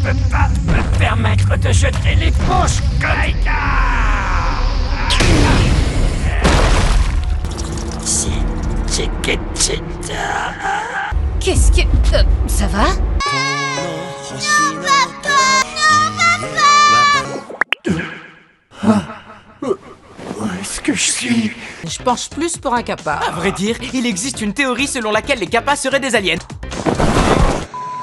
peux pas me permettre de jeter l'éponge, Kaika. Qu'est-ce que... ça va? Où est-ce que je suis? Je penche plus pour un kappa. À vrai dire, il existe une théorie selon laquelle les kappas seraient des aliens.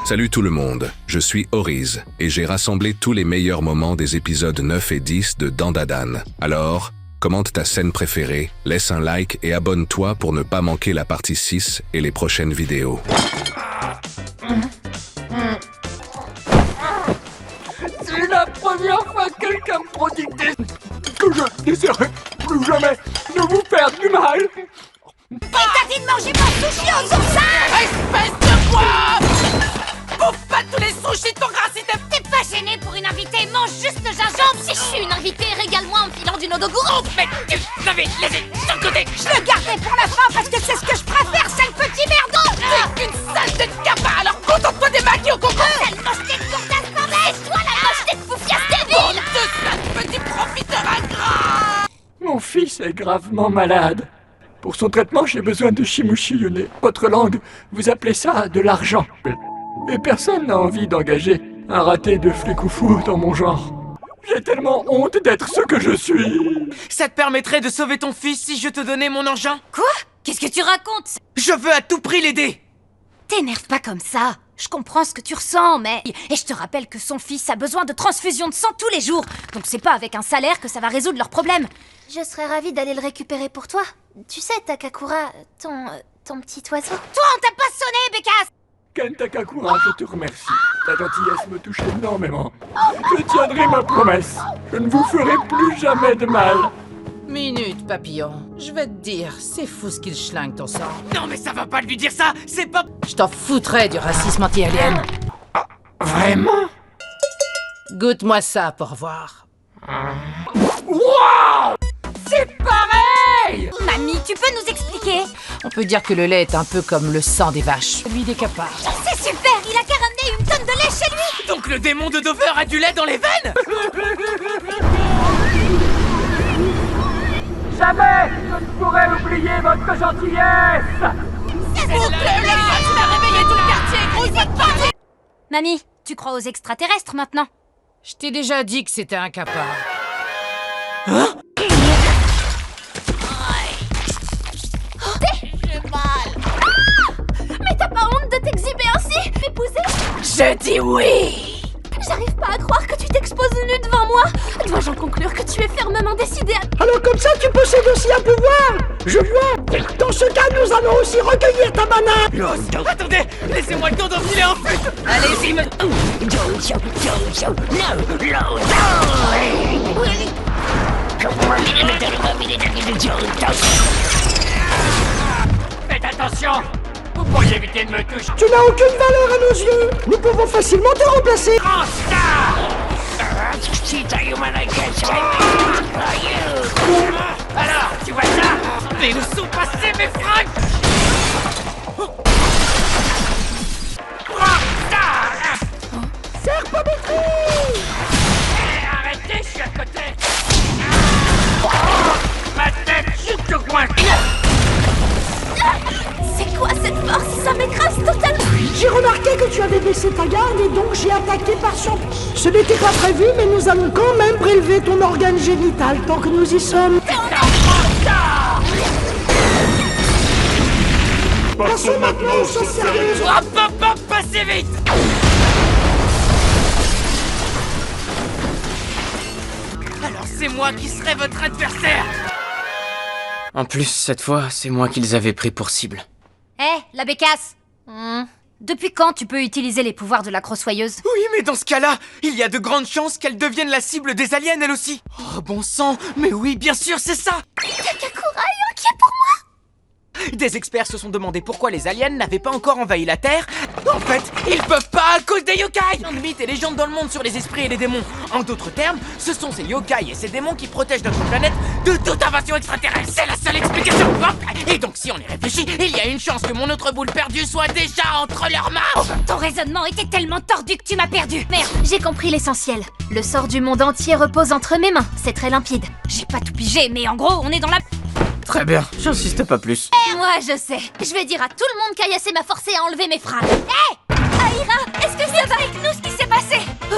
Salut tout le monde, je suis Oriz et j'ai rassemblé tous les meilleurs moments des épisodes 9 et 10 de Dandadan. Alors, commente ta scène préférée, laisse un like et abonne-toi pour ne pas manquer la partie 6 et les prochaines vidéos. C'est la première fois que quelqu'un me prodigue que je n'essaierai plus jamais de vous faire du mal. Et t'as dit de manger mon sushi aux oursins! Espèce de quoi? Bouffe pas tous les sushis de ton grassi de... T'es pas gêné pour une invitée? Mange juste le gingembre! Si je suis une invitée, régale-moi en me filant du nodoguro! Mais tu l'avais laissé sur le côté. Je le gardais pour la fin parce que c'est ce que je préfère, sale petit merdon! T'es qu'une sale de kappa, alors contente-toi des maquis au concours! Sale mocheté de gourdasse mauvaise! Toi la mocheté de foufiasse débile! De sale petit profiteur ingrat! Mon fils est gravement malade. Pour son traitement, j'ai besoin de Shimushi Yune. Votre langue, vous appelez ça de l'argent. Et personne n'a envie d'engager un raté de flicoufou dans mon genre. J'ai tellement honte d'être ce que je suis. Ça te permettrait de sauver ton fils si je te donnais mon engin? Quoi? Qu'est-ce que tu racontes? Je veux à tout prix l'aider. T'énerve pas comme ça. Je comprends ce que tu ressens, mais... Et je te rappelle que son fils a besoin de transfusion de sang tous les jours. Donc c'est pas avec un salaire que ça va résoudre leurs problèmes. Je serais ravie d'aller le récupérer pour toi. Tu sais, Takakura, ton petit oiseau. Toi, on t'a pas sonné, Bécasse! Ken Takakura, je te remercie. Ta gentillesse me touche énormément. Je tiendrai ma promesse. Je ne vous ferai plus jamais de mal. Minute, papillon. Je vais te dire, c'est fou ce qu'il schlingue ton sang. Non mais ça va pas lui dire ça. C'est pas... Je t'en foutrais du racisme anti-alien. Vraiment? Goûte-moi ça pour voir. Wow! C'est pareil! Mamie, tu peux nous expliquer? On peut dire que le lait est un peu comme le sang des vaches. Celui des kappas. C'est super! Il a qu'à ramener une tonne de lait chez lui! Donc le démon de Dover a du lait dans les veines? Jamais je ne pourrai oublier votre gentillesse! S'il vous plaît, Tu m'as réveillé tout le quartier, gros, il va te parler! Mamie, tu crois aux extraterrestres maintenant? Je t'ai déjà dit que c'était un kappa. Mais t'as pas honte de t'exhiber ainsi, m'épouser? Je dis oui! J'arrive pas à croire que tu t'exposes nu devant moi. Dois-je en conclure que tu es fermement décidé à... Alors comme ça, tu possèdes aussi un pouvoir, Julien. Dans ce cas, nous allons aussi recueillir ta mana. Attendez, laissez-moi le temps d'enfiler en fut. Allez-y, me... Faites attention! Vous pourriez éviter de me toucher. Tu n'as aucune valeur à nos yeux. Nous pouvons facilement te remplacer. Alors, tu vois ça? Mais où sont passés mes fringues? Serre pas Arrêtez, je suis à côté! Ma tête, je te coin! C'est quoi cette force? Ça m'écrase totalement. J'ai remarqué que tu avais baissé ta garde et donc j'ai attaqué par surprise. Ce n'était pas prévu, mais nous allons quand même prélever ton organe génital tant que nous y sommes. Passons maintenant aux choses sérieuses. Hop, hop, hop, passez vite! Alors c'est moi qui serai votre adversaire! En plus, cette fois, c'est moi qu'ils avaient pris pour cible. Hé, la Bécasse! Depuis quand tu peux utiliser les pouvoirs de la crossoyeuse? Oui, mais dans ce cas-là, il y a de grandes chances qu'elle devienne la cible des aliens, elle aussi. Oh, bon sang, mais oui, bien sûr, c'est ça. Takakura est inquiet pour moi. Des experts se sont demandé pourquoi les aliens n'avaient pas encore envahi la Terre. En fait, ils peuvent pas à cause des yokai. De mythes et légendes dans le monde sur les esprits et les démons. En d'autres termes, ce sont ces yokai et ces démons qui protègent notre planète de toute invasion extraterrestre. C'est la seule explication. Et donc si on y réfléchit, il y a une chance que mon autre boule perdue soit déjà entre leurs mains. Ton raisonnement était tellement tordu que tu m'as perdu. Merde, j'ai compris l'essentiel. Le sort du monde entier repose entre mes mains. C'est très limpide. J'ai pas tout pigé, mais en gros, on est dans la... Très bien, j'insiste pas plus. Moi, je sais. Je vais dire à tout le monde qu'Ayase m'a forcé à enlever mes fringues. Hé Aira, est-ce que ça va avec nous ce qui s'est passé? Oh,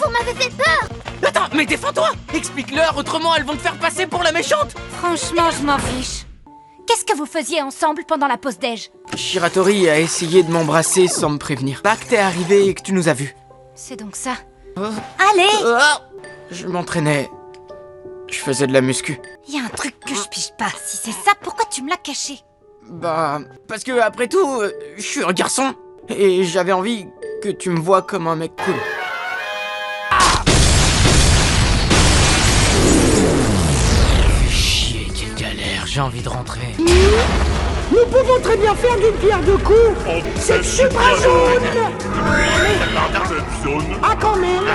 vous m'avez fait peur! Attends, mais défends-toi. Explique-leur, autrement elles vont te faire passer pour la méchante. Franchement, je m'en fiche. Qu'est-ce que vous faisiez ensemble pendant la pause déj? Shiratori a essayé de m'embrasser sans me prévenir. Pas que t'es arrivé et que tu nous as vus. C'est donc ça. Allez! Je m'entraînais. Je faisais de la muscu. Y a un truc que je pige pas. Si c'est ça, pourquoi tu me l'as caché? Bah, parce que après tout, je suis un garçon. Et j'avais envie que tu me vois comme un mec cool. Chier, quelle galère, j'ai envie de rentrer. Nous pouvons très bien faire d'une pierre deux coups. C'est supra jaune. Cette zone Ah, quand même.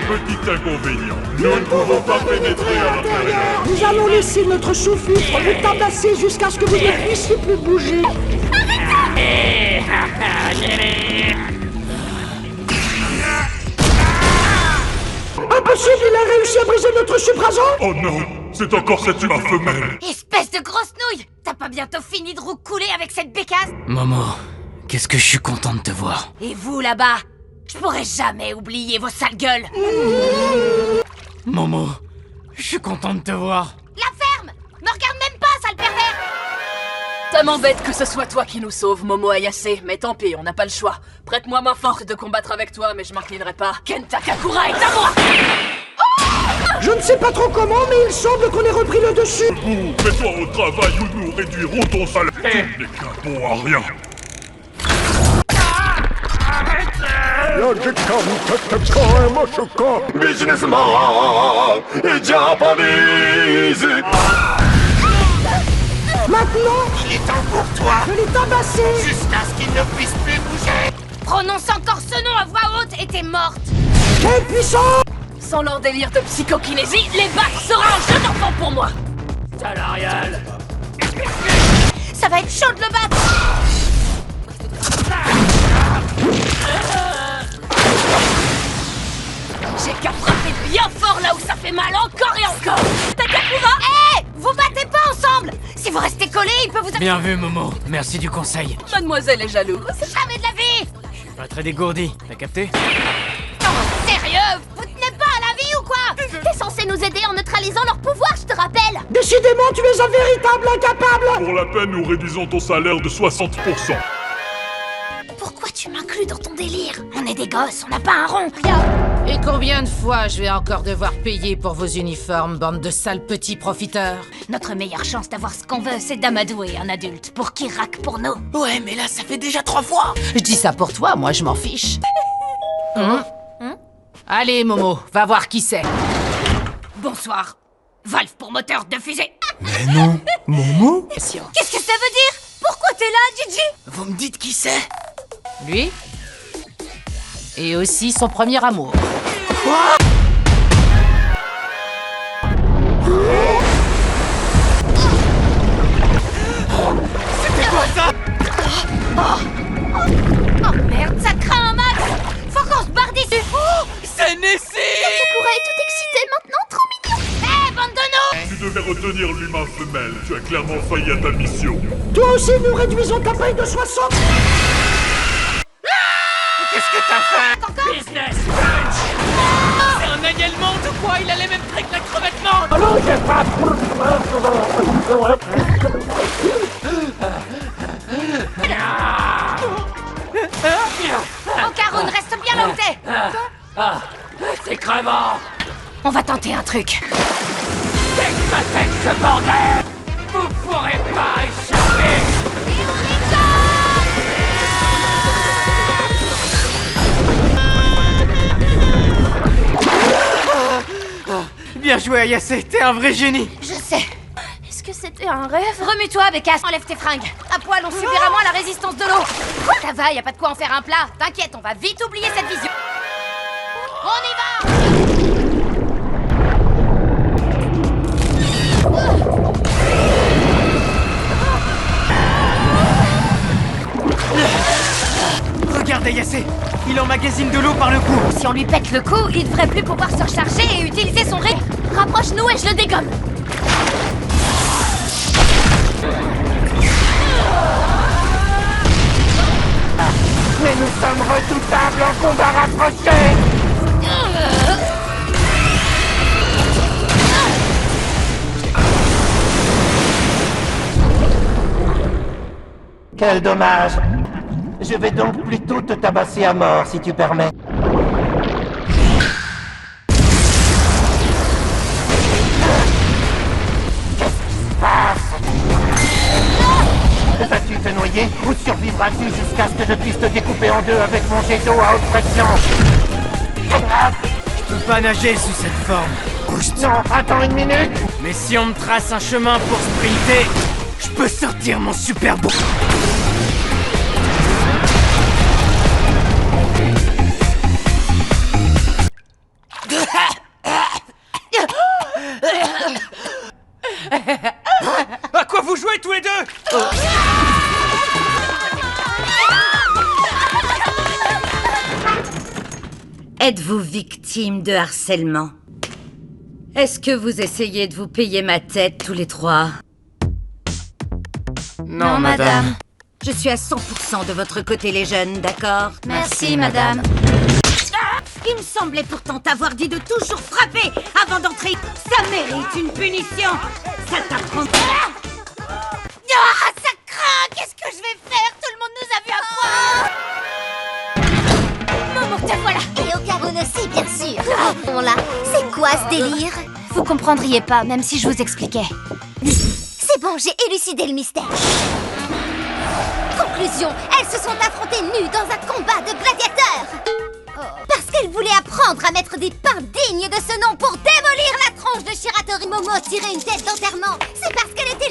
petit inconvénient. Nous ne pouvons pas pénétrer à l'intérieur. Nous allons laisser notre chou-fifre vous tabasser jusqu'à ce que vous ne puissiez plus bouger. Impossible, il a réussi à briser notre suprazone. Oh non, c'est encore cette humain femelle. Espèce de grosse nouille! T'as pas bientôt fini de roucouler avec cette bécasse? Momo, qu'est-ce que je suis content de te voir. Et vous, là-bas? Je pourrai jamais oublier vos sales gueules! Momo, je suis content de te voir. La ferme! Me regarde même pas, sale pervers! Ça m'embête que ce soit toi qui nous sauve, Momo Ayase, mais tant pis, on n'a pas le choix. Prête-moi ma force de combattre avec toi, mais je m'inclinerai pas. Kenta Kakura est à moi! Je ne sais pas trop comment, mais il semble qu'on ait repris le dessus. Mets-toi au travail ou nous réduirons ton salaire. Tu n'es qu'un bon à rien. Businessman et Japanese. Maintenant, Il est temps pour toi, je l'ai tabassé. jusqu'à ce qu'il ne puisse plus bouger. Prononce encore ce nom à voix haute et t'es morte! Quelle puissance. Sans leur délire de psychokinésie, les battre sera un jeu d'enfant pour moi! Salarial. Ça va être chaud de le battre! J'ai qu'à frapper bien fort là où ça fait mal encore et encore! Takakura! Hé! Vous battez pas ensemble! Si vous restez collés, il peut vous... Bien vu, Momo. Merci du conseil. Mademoiselle est jalouse. Jamais de la vie! Pas très dégourdi, t'as capté? Oh, sérieux? Vous tenez pas à la vie ou quoi? T'es censé nous aider en neutralisant leur pouvoir, je te rappelle! Décidément, tu es un véritable incapable. Pour la peine, nous réduisons ton salaire de 60%. Pourquoi tu m'inclus dans ton délire? On est des gosses, on n'a pas un rond! Et combien de fois je vais encore devoir payer pour vos uniformes, bande de sales petits profiteurs? Notre meilleure chance d'avoir ce qu'on veut, c'est d'amadouer un adulte pour qu'il raque pour nous. Ouais, mais là, ça fait déjà 3 fois. Je dis ça pour toi, moi je m'en fiche. Allez, Momo, va voir qui c'est. Bonsoir. Valve pour moteur de fusée. Mais non, Momo? Qu'est-ce que ça veut dire? Pourquoi t'es là, Gigi? Vous me dites qui c'est? Lui et aussi son premier amour. Oh merde, ça craint un max! Faut qu'on se barre d'ici! Oh, C'est Nessie! Sakura est toute excitée maintenant, trop mignon! hé, bande de nous! Tu devais retenir l'humain femelle. Tu as clairement failli à ta mission. Toi aussi, nous réduisons ta paye de 60. Qu'est-ce que t'as fait? Business. C'est un alien monde ou quoi? Il a les mêmes traits que la crevette morte! Okarun, reste bien là où t'es! C'est crevant. On va tenter un truc. Avec ce bordel, vous pourrez pas échapper. Bien joué, Ayase, t'es un vrai génie! Je sais. Est-ce que que c'était un rêve. Remue-toi, Bécasse. Enlève tes fringues. À poil, on subira moins la résistance de l'eau. Ça va, y a pas de quoi en faire un plat. T'inquiète, on va vite oublier cette vision. On y va! Regardez, Yassé, il emmagasine de l'eau par le cou. Si on lui pète le cou, il devrait plus pouvoir se recharger et utiliser son ré. Rapproche-nous et je le dégomme. Mais nous sommes redoutables en combat rapproché. Quel dommage. Je vais donc plutôt te tabasser à mort, si tu permets. Qu'est-ce qui se passe? Vas-tu te noyer ou survivras-tu jusqu'à ce que je puisse te découper en deux avec mon jet d'eau à haute pression? Je peux pas nager sous cette forme. Non, attends une minute. Mais si on me trace un chemin pour sprinter, je peux sortir mon super beau. À quoi vous jouez tous les deux? Êtes-vous victime de harcèlement? Est-ce que vous essayez de vous payer ma tête tous les trois? Non, madame. Je suis à 100% de votre côté, les jeunes, d'accord? Merci, madame. Il me semblait pourtant t'avoir dit de toujours frapper avant d'entrer. Ça mérite une punition. Ça t'apprend. Ah, ça craint! Qu'est-ce que je vais faire? Tout le monde nous a vus à poil! Momo, te voilà! Et au Caron aussi, bien sûr. Bon là, c'est quoi ce délire? Vous comprendriez pas, même si je vous expliquais. C'est bon, j'ai élucidé le mystère. Conclusion, elles se sont affrontées nues dans un combat de gladiateurs. Parce qu'elles voulaient apprendre à mettre des pains dignes de ce nom pour démolir la tronche de Shiratori. Momo tirait une tête d'enterrement. C'est parce qu'elle était